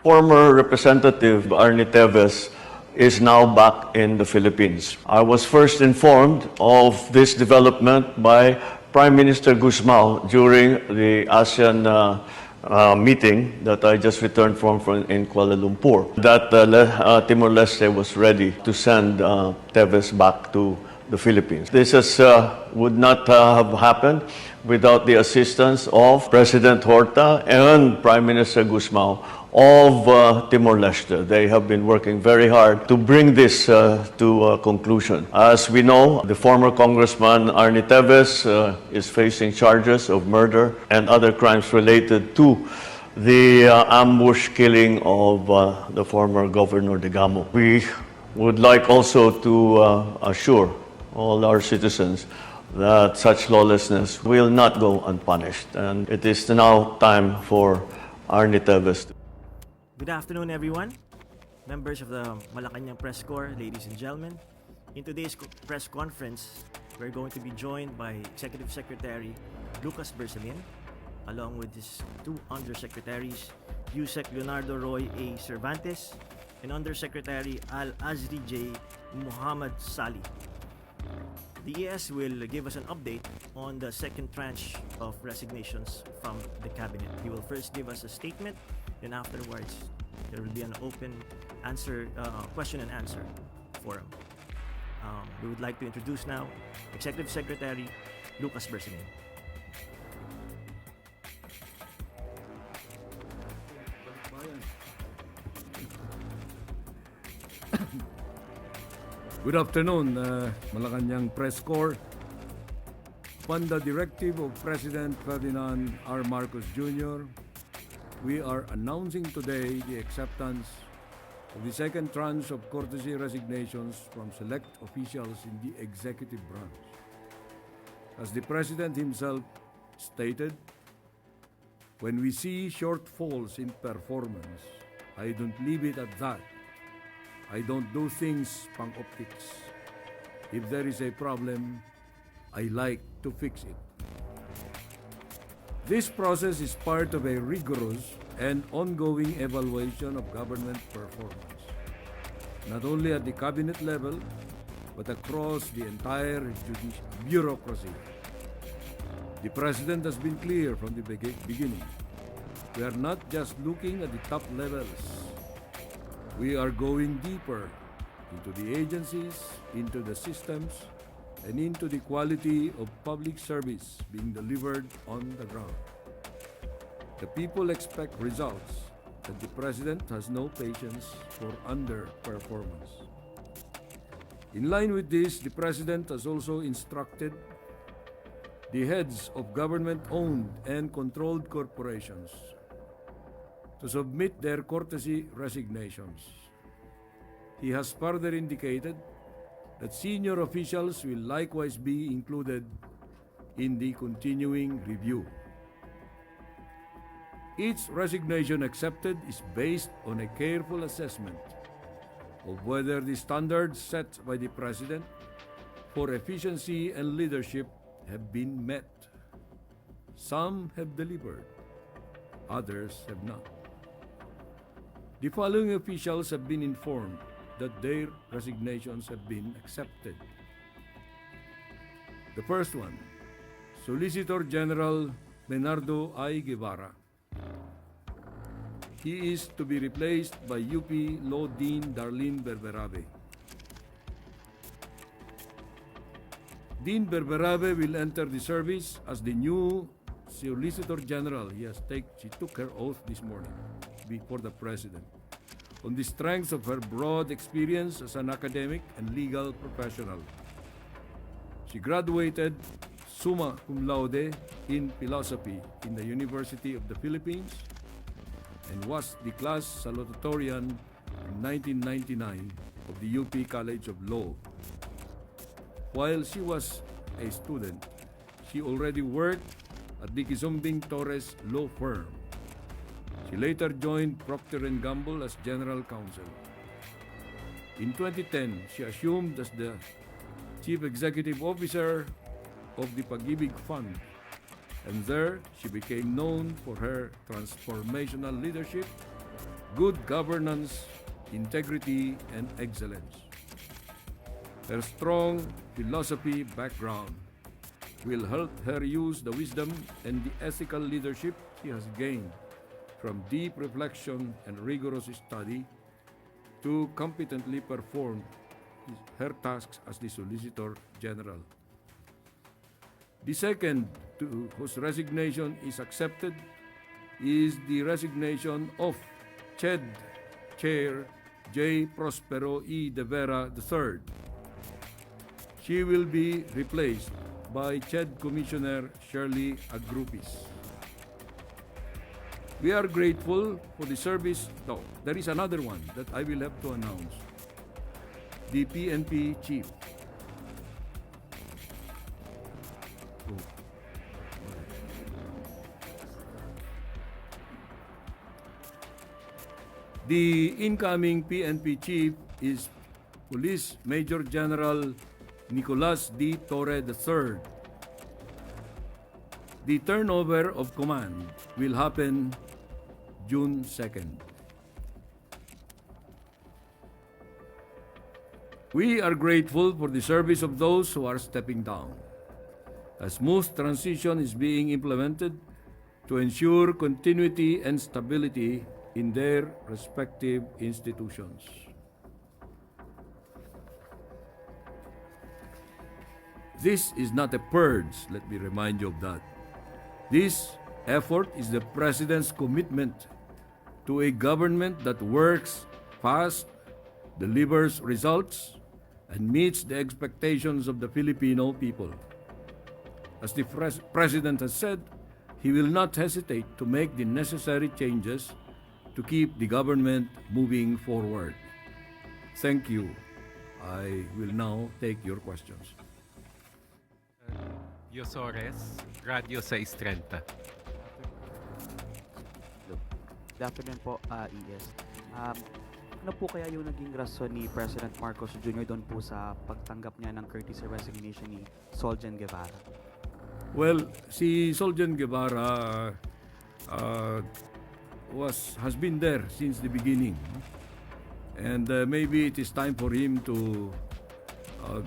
Former Representative Arnie Teves is now back in the Philippines. I was first informed of this development by Prime Minister Guzmao during the ASEAN meeting that I just returned from in Kuala Lumpur, that Timor-Leste was ready to send Teves back to the Philippines. This would not have happened without the assistance of President Horta and Prime Minister Guzmao of Timor-Leste. They have been working very hard to bring this to a conclusion. As we know, the former Congressman Arnie Teves is facing charges of murder and other crimes related to the ambush killing of the former Governor de Gamo. We would like also to assure all our citizens that such lawlessness will not go unpunished. And it is now time for Arnie Teves. Good afternoon, everyone. Members of the Malacanang Press Corps, ladies and gentlemen. In today's press conference, we're going to be joined by Executive Secretary Lucas Bersamin, along with his two undersecretaries, GOCC Leonardo Roy A. Cervantes and Undersecretary Al-Azri J. Muhammad Sali. The ES will give us an update on the second tranche of resignations from the cabinet. He will first give us a statement, then afterwards there will be an open question and answer forum. We would like to introduce now Executive Secretary Lucas Bersamin. Good afternoon, Malacanang Press Corps. Upon the directive of President Ferdinand R. Marcos Jr., we are announcing today the acceptance of the second tranche of courtesy resignations from select officials in the executive branch. As the President himself stated, when we see shortfalls in performance, I don't leave it at that. I don't do things pang optics. If there is a problem, I like to fix it. This process is part of a rigorous and ongoing evaluation of government performance, not only at the cabinet level, but across the entire bureaucracy. The President has been clear from the beginning. We are not just looking at the top levels. We are going deeper into the agencies, into the systems, and into the quality of public service being delivered on the ground. The people expect results, and the President has no patience for underperformance. In line with this, the President has also instructed the heads of government-owned and controlled corporations to submit their courtesy resignations. He has further indicated that senior officials will likewise be included in the continuing review. Each resignation accepted is based on a careful assessment of whether the standards set by the President for efficiency and leadership have been met. Some have delivered, others have not. The following officials have been informed that their resignations have been accepted. The first one, Solicitor General Bernardo I. Guevara. He is to be replaced by UP Law Dean Darlene Berberabe. Dean Berberabe will enter the service as the new Solicitor General. She took her oath this morning before the President, on the strength of her broad experience as an academic and legal professional. She graduated summa cum laude in philosophy in the University of the Philippines and was the class salutatorian in 1999 of the UP College of Law. While she was a student, she already worked at the Kizumbing Torres Law Firm. She later joined Procter & Gamble as General Counsel. In 2010, she assumed as the Chief Executive Officer of the Pag-ibig Fund, and there she became known for her transformational leadership, good governance, integrity, and excellence. Her strong philosophy background will help her use the wisdom and the ethical leadership she has gained from deep reflection and rigorous study to competently perform her tasks as the Solicitor General. The second whose resignation is accepted is the resignation of CHED Chair J. Prospero E. De Vera III. She will be replaced by CHED Commissioner Shirley Agrupis. We are grateful for the service. No, there is another one that I will have to announce. The PNP Chief. The incoming PNP Chief is Police Major General Nicolas D. Torre III. The turnover of command will happen June 2nd. We are grateful for the service of those who are stepping down. A smooth transition is being implemented to ensure continuity and stability in their respective institutions. This is not a purge, let me remind you of that. This effort is the President's commitment to a government that works fast, delivers results, and meets the expectations of the Filipino people. As the President has said, he will not hesitate to make the necessary changes to keep the government moving forward. Thank you. I will now take your questions. Yosores, Radio 630. Good afternoon po, ES. Ano po kaya yung naging rason ni President Marcos Jr. doon po sa pagtanggap niya ng courtesy resignation ni Solgen Guevara? Well, si Solgen Guevara has been there since the beginning. And maybe it is time for him to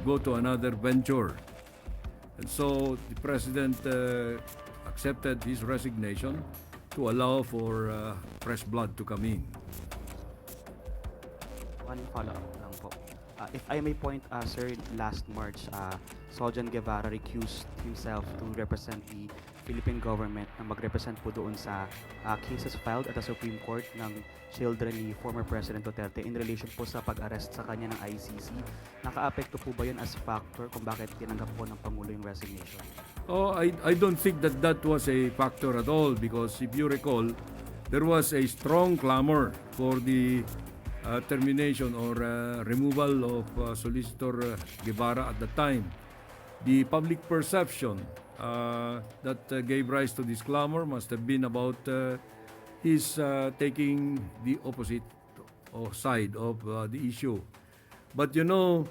go to another venture. And so the President accepted his resignation to allow for fresh blood to come in. One follow-up lang po. If I may point, sir, last March, Solgen Guevara recused himself to represent the Philippine government na mag-represent po doon sa cases filed at the Supreme Court ng children ni former President Duterte in relation po sa pag-arrest sa kanya ng ICC. Naka-apekto po ba yun as factor kung bakit tinanggap po ng Pangulo yung resignation? Oh, I don't think that was a factor at all, because if you recall, there was a strong clamor for the termination or removal of Solicitor Guevara at the time. The public perception that gave rise to this clamor must have been about his taking the opposite side of the issue. But you know,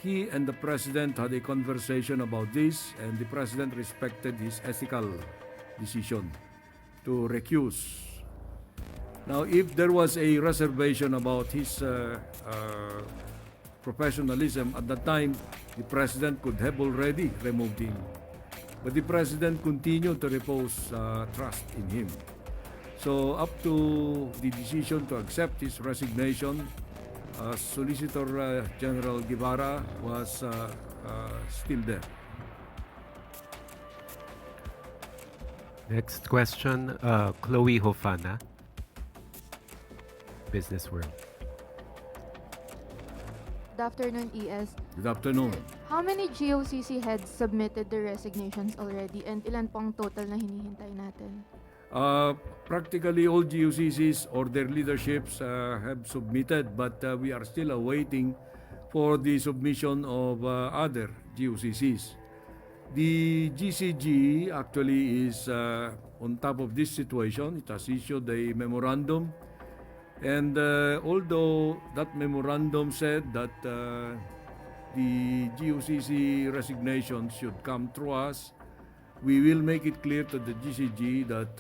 he and the President had a conversation about this, and the President respected his ethical decision to recuse. Now, if there was a reservation about his professionalism at that time, the President could have already removed him. But the President continued to repose trust in him. So up to the decision to accept his resignation, Solicitor General Guevara was still there. Next question, Chloe Hofana, Business World. Good afternoon, ES. Good afternoon. How many GOCC heads submitted their resignations already, and ilan pong total na hinihintay natin? Practically all GOCCs or their leaderships have submitted, but we are still awaiting for the submission of other GOCCs. The GCG actually is on top of this situation. It has issued a memorandum, and although that memorandum said that the GOCC resignation should come through us, we will make it clear to the GCG that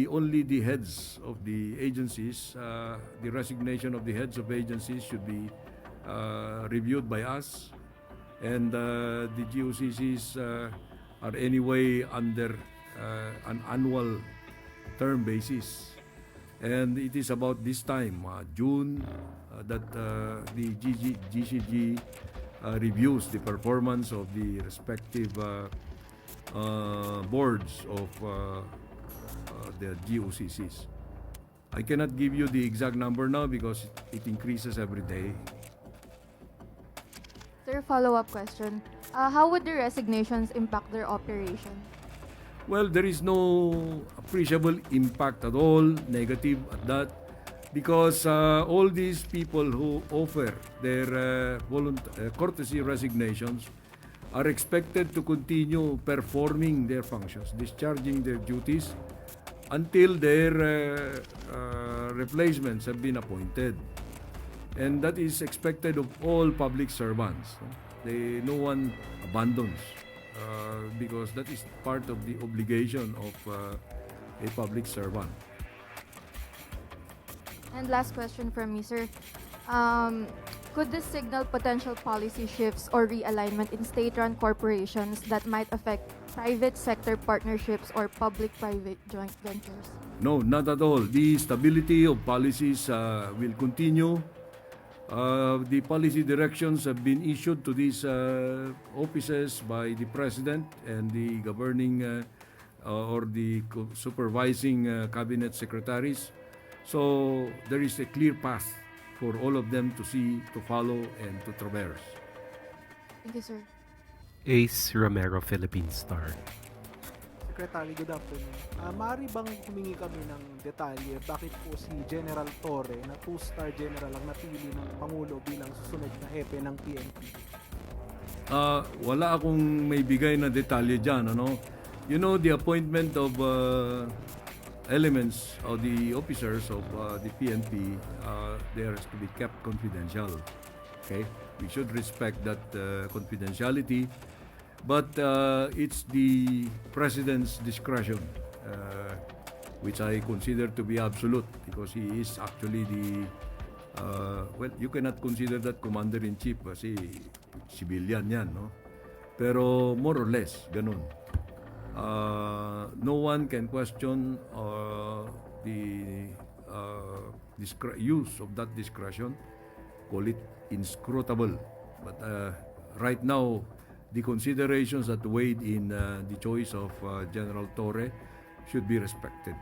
only the heads of the agencies, the resignation of the heads of agencies should be reviewed by us, and the GOCCs are anyway under an annual term basis. And it is about this time, June, that the GCG reviews the performance of the respective boards of the GOCCs. I cannot give you the exact number now because it increases every day. Sir, follow-up question. How would the resignations impact their operation? Well, there is no appreciable impact at all, negative at that, because all these people who offer their courtesy resignations are expected to continue performing their functions, discharging their duties until their replacements have been appointed. And that is expected of all public servants. No one abandons because that is part of the obligation of a public servant. And last question from me, sir. Could this signal potential policy shifts or realignment in state-run corporations that might affect private sector partnerships or public-private joint ventures? No, not at all. The stability of policies will continue. The policy directions have been issued to these offices by the President and the governing or the supervising cabinet secretaries. So there is a clear path for all of them to follow and to traverse. Thank you, sir. Ace Romero, Philippine Star. Secretary, good afternoon. Maaari bang humingi kami ng detalye bakit po si General Torre na 2-star general ang napili ng Pangulo bilang susunod na hepe ng PNP? Wala akong may bigay na detalye dyan. Ano? You know, the appointment of elements of the officers of the PNP, they are to be kept confidential. Okay? We should respect that confidentiality. But it's the President's discretion, which I consider to be absolute because he is actually the, well, you cannot consider that Commander-in-Chief kasi civilian yan, no? Pero more or less, ganun. No one can question the use of that discretion, call it inscrutable. But right now, the considerations that weighed in the choice of General Torre should be respected.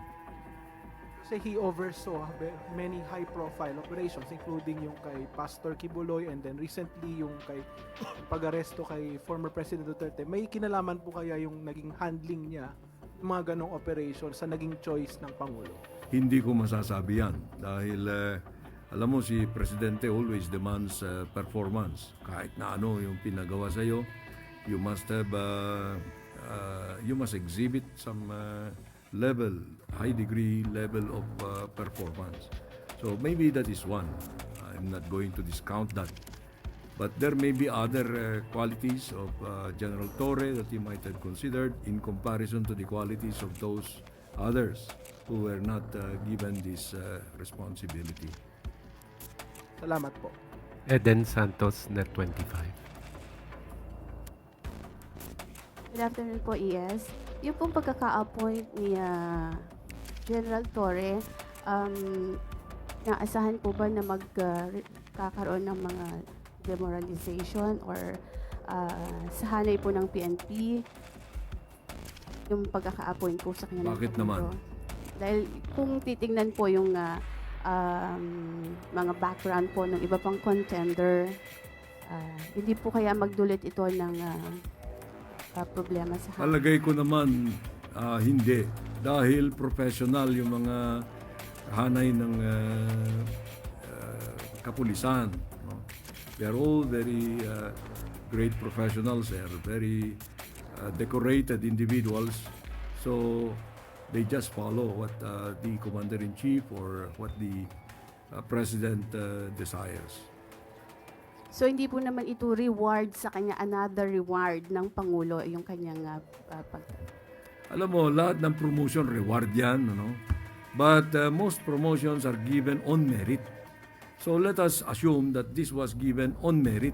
Kasi he oversaw many high-profile operations including yung kay Pastor Kibuloy and then recently yung kay pag-aresto kay former President Duterte. May kinalaman po kaya yung naging handling niya ng mga ganong operations sa naging choice ng Pangulo? Hindi ko masasabi yan dahil alam mo si Presidente always demands performance. Kahit na ano yung pinagawa sa'yo, you must have you must exhibit some high degree level of performance. So maybe that is one. I'm not going to discount that. But there may be other qualities of General Torre that you might have considered in comparison to the qualities of those others who were not given this responsibility. Salamat po. Eden Santos, Net 25. Good afternoon po, ES. Yung pong pagkaka-appoint ni General Torre, naasahan po ba na magkakaroon ng mga demoralization or sa hanay po ng PNP yung pagkaka-appoint po sa kanya? Bakit naman? Dahil kung titingnan po yung mga background po ng iba pang contender, hindi po kaya magdulot ito ng problema sa hanay? Palagay ko naman hindi. Dahil professional yung mga hanay ng kapulisan. No? They are all very great professionals. They are very decorated individuals. So they just follow what the Commander-in-Chief or what the President desires. So hindi po naman ito reward sa kanya, another reward ng Pangulo yung kanyang Alam mo, lahat ng promotion reward yan, ano? But most promotions are given on merit. So let us assume that this was given on merit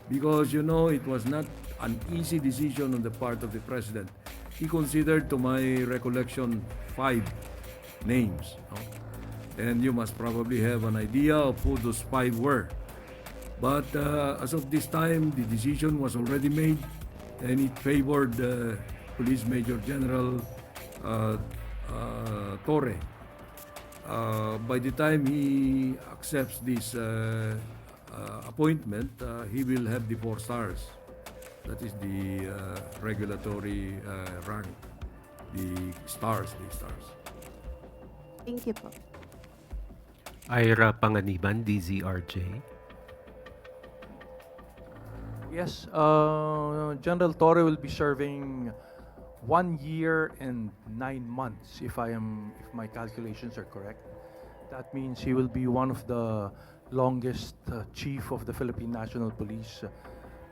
because, you know, it was not an easy decision on the part of the president. He considered, to my recollection, 5 names. No? And you must probably have an idea of who those 5 were. But as of this time, the decision was already made and it favored Police Major General Torre. By the time he accepts this appointment, he will have the 4 stars. That is the regulatory rank, the stars. Thank you po. Ira Panganiban, DZRJ. Yes, General Torre will be serving 1 year and 9 months, if my calculations are correct. That means he will be one of the longest chief of the Philippine National Police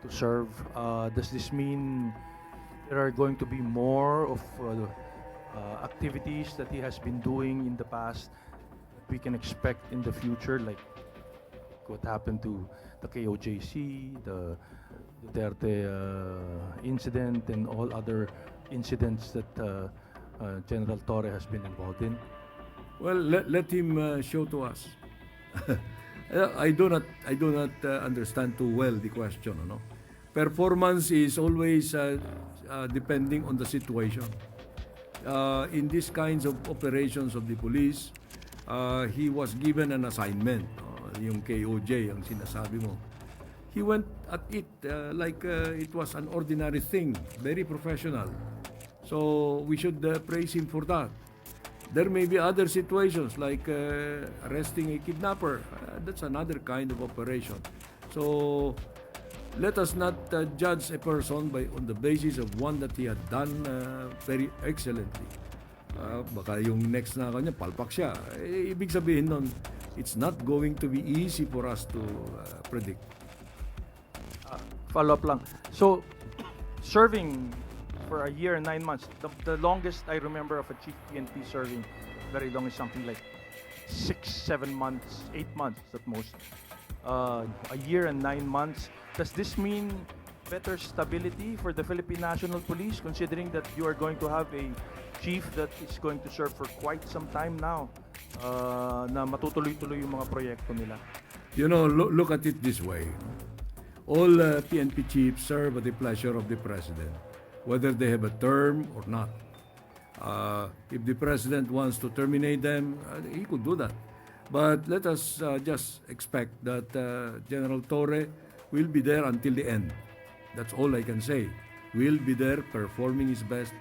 to serve. Does this mean there are going to be more of activities that he has been doing in the past that we can expect in the future, like what happened to the GOCC, the Duterte incident, and all other incidents that General Torre has been involved in? Well, let him show to us. I do not understand too well the question. No? Performance is always depending on the situation. In these kinds of operations of the police, he was given an assignment, yung KOJ, ang sinasabi mo. He went at it like it was an ordinary thing, very professional. So we should praise him for that. There may be other situations like arresting a kidnapper. That's another kind of operation. So let us not judge a person on the basis of one that he had done very excellently. Baka yung next na kanya, palpak siya. Ibig sabihin nun, it's not going to be easy for us to predict. Follow up lang. So, serving for a year and 9 months, the longest I remember of a chief PNP serving very long is something like 6, 7 months, 8 months at most. A year and 9 months. Does this mean better stability for the Philippine National Police, considering that you are going to have a chief that is going to serve for quite some time now, na matutuloy-tuloy yung mga proyekto nila? You know, look at it this way. All PNP chiefs serve at the pleasure of the president, whether they have a term or not. If the president wants to terminate them, he could do that. But let us just expect that General Torre will be there until the end. That's all I can say. Will be there performing his best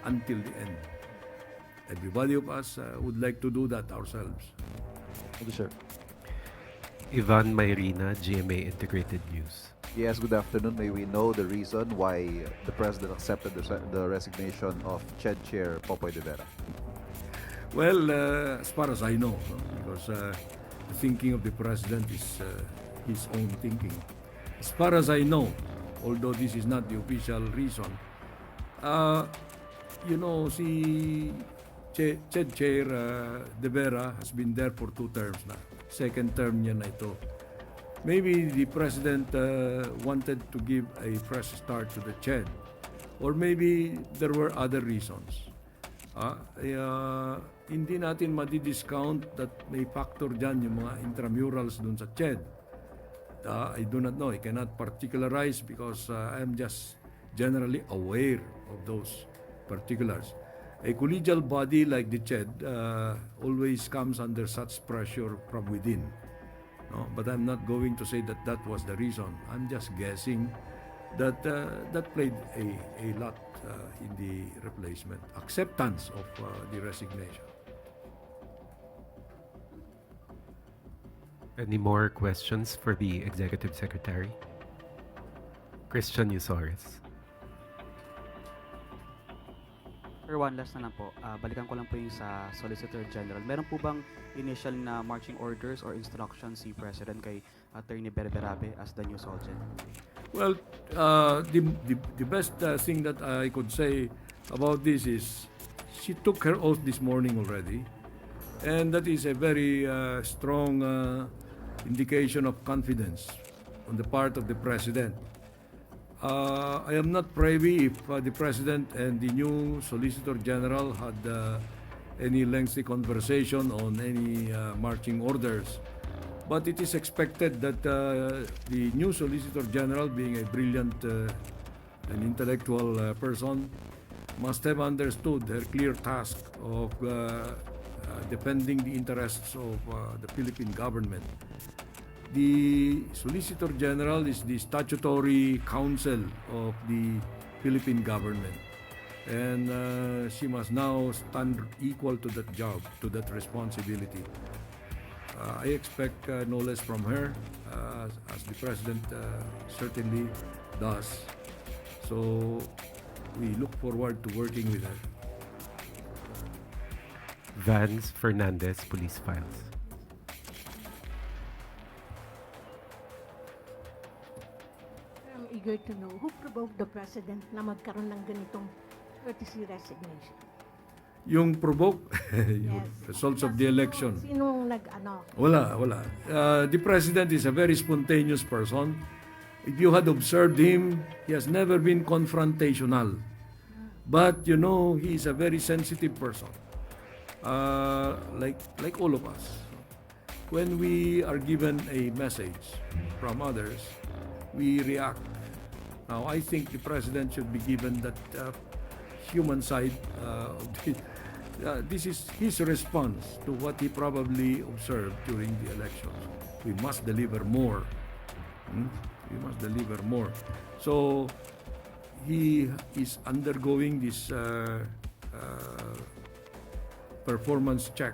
until the end. Everybody of us would like to do that ourselves. Thank you, sir. Ivan Mayrina, GMA Integrated News. Yes, good afternoon. May we know the reason why the President accepted the resignation of CHED Chair Popoy de Vera? Well, as far as I know, because the thinking of the President is his own thinking. As far as I know, although this is not the official reason, you know, si CHED Chair de Vera has been there for 2 terms na. Second term niya na ito. Maybe the President wanted to give a fresh start to the CHED. Or maybe there were other reasons. Hindi natin madi-discount that may factor dyan yung mga intramurals dun sa CHED. I do not know. I cannot particularize because I am just generally aware of those particulars. A collegial body like the CHED always comes under such pressure from within. No? But I'm not going to say that that was the reason. I'm just guessing that that played a lot in the replacement. Acceptance of the resignation. Any more questions for the Executive Secretary? Christian Yusores. Sir, one last na lang po. Balikan ko lang po yung sa Solicitor General. Meron po bang initial na marching orders or instructions si President kay Attorney Grabe as the new Solgen? Well, the best thing that I could say about this is she took her oath this morning already, and that is a very strong indication of confidence on the part of the President. I am not privy if the President and the new Solicitor General had any lengthy conversation on any marching orders. But it is expected that the new Solicitor General, being a brilliant and intellectual person, must have understood her clear task of defending the interests of the Philippine government. The Solicitor General is the statutory counsel of the Philippine government, and she must now stand equal to that job, to that responsibility. I expect no less from her, as the President certainly does. So we look forward to working with her. Vance Fernandez, Police Files. I'm eager to know who provoked the President na magkaroon ng ganitong courtesy resignation. Yung provoke, yung Yes. results of the election. Sinong nag-ano? Wala. The President is a very spontaneous person. If you had observed him, he has never been confrontational. But, you know, he is a very sensitive person. Like all of us. When we are given a message from others, we react. Now, I think the President should be given that human side of the... this is his response to what he probably observed during the elections. We must deliver more. We must deliver more. So he is undergoing this performance check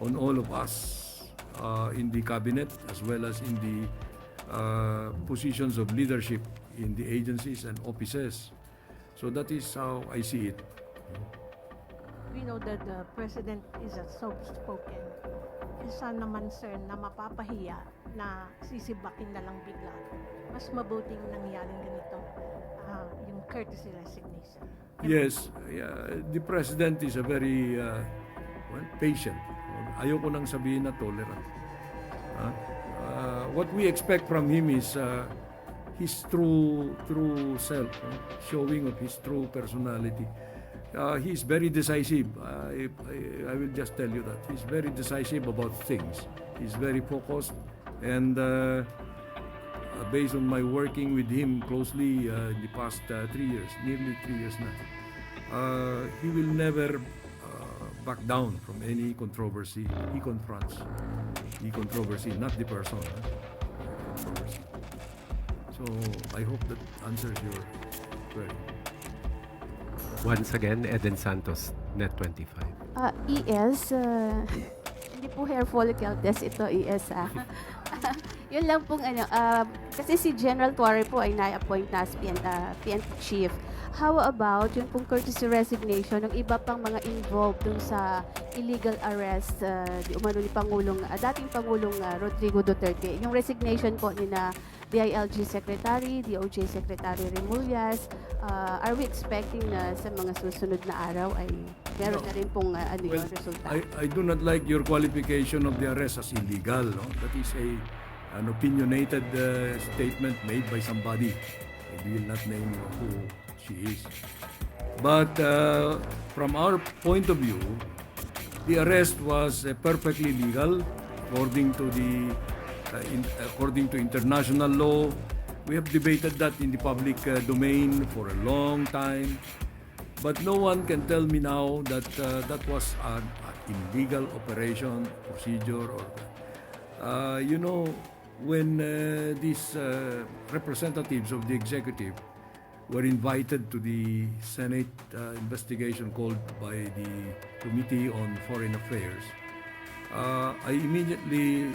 on all of us in the cabinet, as well as in the positions of leadership in the agencies and offices. So that is how I see it. We know that the President is a soft-spoken. Isa naman, sir, na mapapahiya na sisibakin na lang bigla. Mas mabuting nangyaring ganito, yung courtesy resignation. Yes, the President is a very patient. Ayoko nang sabihin na tolerant. What we expect from him is his true self, showing of his true personality. He is very decisive. I will just tell you that. He's very decisive about things. He's very focused, and based on my working with him closely in the past 3 years, nearly 3 years now, he will never back down from any controversy. He confronts the controversy, not the person. Controversy. So I hope that answers your query. Once again, Eden Santos, Net25. ES, hindi po hair follicle test ito, ES Yun lang pong kasi si General Torre po ay na-appoint na as PNP Chief. How about yung pong courtesy resignation ng iba pang mga involved dun sa illegal arrest di umano ni dating Pangulong Rodrigo Duterte? Yung resignation po ni na DILG Secretary, DOJ Secretary Remullaz, are we expecting na sa mga susunod na araw ay meron na rin pong yung resulta? I do not like your qualification of the arrest as illegal. No? That is an opinionated statement made by somebody. I will not name who she is. But from our point of view, the arrest was perfectly legal according to according to international law. We have debated that in the public domain for a long time. But no one can tell me now that that was an illegal operation, procedure, or you know, when these representatives of the executive were invited to the Senate investigation called by the Committee on Foreign Affairs, I immediately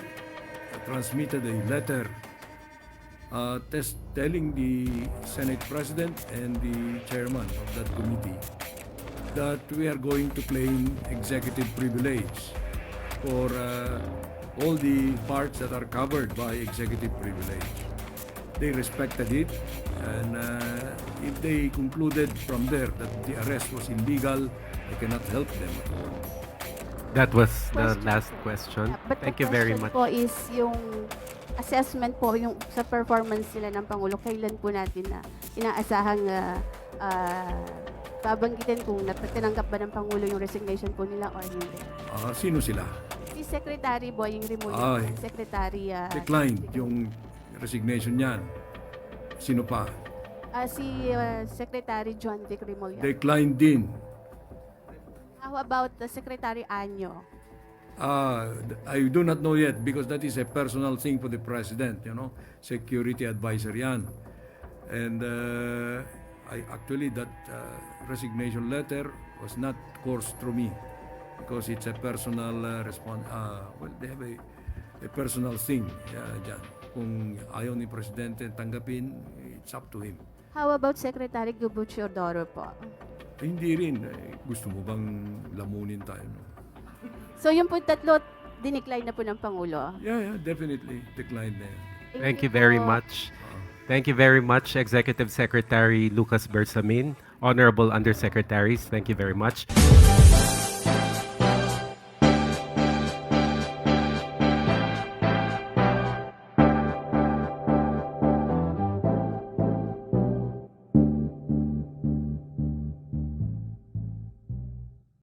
transmitted a letter telling the Senate President and the Chairman of that committee that we are going to claim executive privilege for all the parts that are covered by executive privilege. they respected it, and if they concluded from there that the arrest was illegal, I cannot help them at all. That was the Question. last question. But Thank the you very question much. po is yung assessment po yung sa performance nila ng Pangulo, kailan po natin na inaasahang babanggitin kung tinanggap ba ng Pangulo yung resignation po nila or hindi. Sino sila? Si Secretary Boying Remulla, Ay. Secretary Declined yung resignation niyan. Sino pa? si Secretary John Vic Remulla. Declined din. How about the Secretary Anyo? I do not know yet because that is a personal thing for the president, you know, security advisor yan. And I actually that resignation letter was not coursed through me because it's a personal response. Well, they have a personal thing dyan. Kung ayaw ni presidente tanggapin, it's up to him. How about Secretary Gubo Teodoro po? Hindi rin. Gusto mo bang lamunin tayo? No? So yung po tatlo, dinicline na po ng Pangulo. Yeah, definitely. Declined na yan. Thank you very much. Thank you very much, Executive Secretary Lucas Bersamin, Honorable Undersecretaries. Thank you very much.